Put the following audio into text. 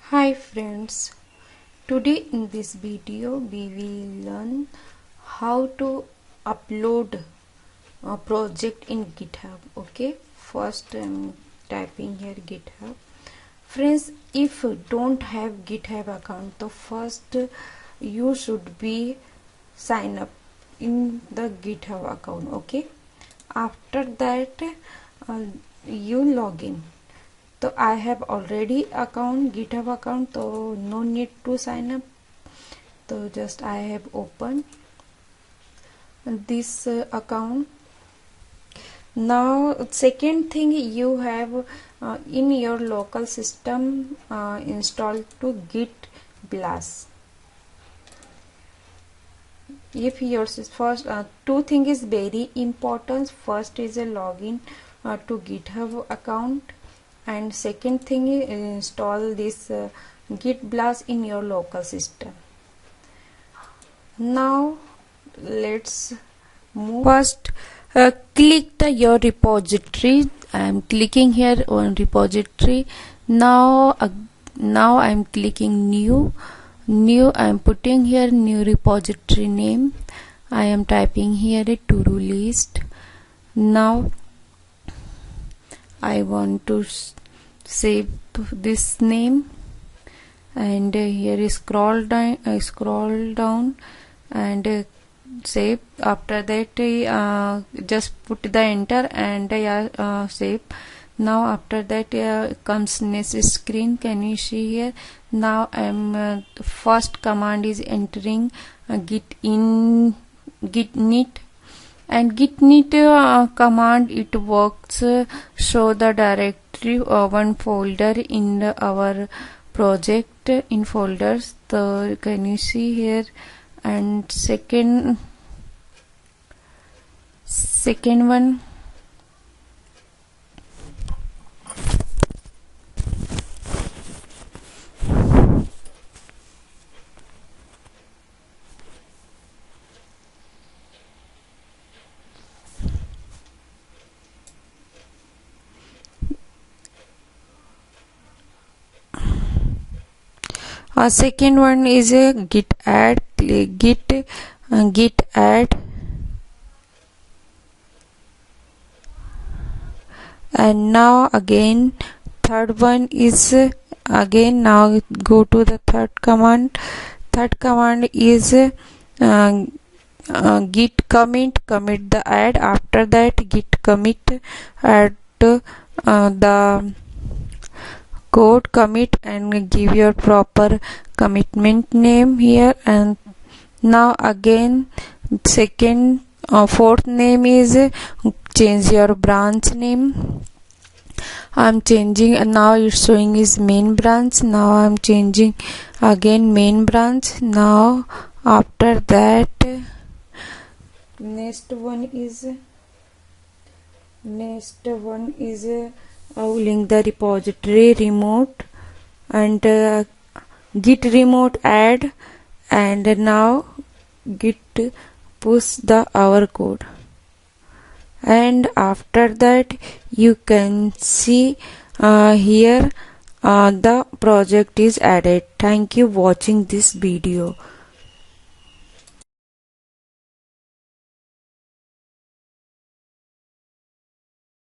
Hi friends, today in this video we will learn how to upload a project in GitHub. Okay, first I'm typing here GitHub. Friends, if you don't have GitHub account, so first you should be sign up in the GitHub account. Okay, after that you log in. So I have already GitHub account, so no need to sign up. So just I have opened this account. Now second thing, you have in your local system installed to Git Blast. If yours is first, two things is very important. First is a login to GitHub account, and second thing is install this Git Blast in your local system. Now let's move. First click your repository. I am clicking here on repository. Now I am clicking new. I am putting here new repository name. I am typing here a to-do list. Now I want to save this name, and here is scroll down and save. After that just put the enter and save. Now after that comes next screen. Can you see here? Now I am first command is entering git init, and git command, it works show the directory one folder in our project in folders. So can you see here? And second one, second one is a git add. Git add, and now again third one is again. Now go to the third command. Third command is git commit the add. After that git commit add the code commit and give your proper commitment name here. And now again second fourth name is change your branch name. I'm changing, and now it's showing is main branch. Now I'm changing again main branch. Now after that next one is link the repository remote and git remote add, and now git push the our code. And after that you can see here the project is added. Thank you watching this video.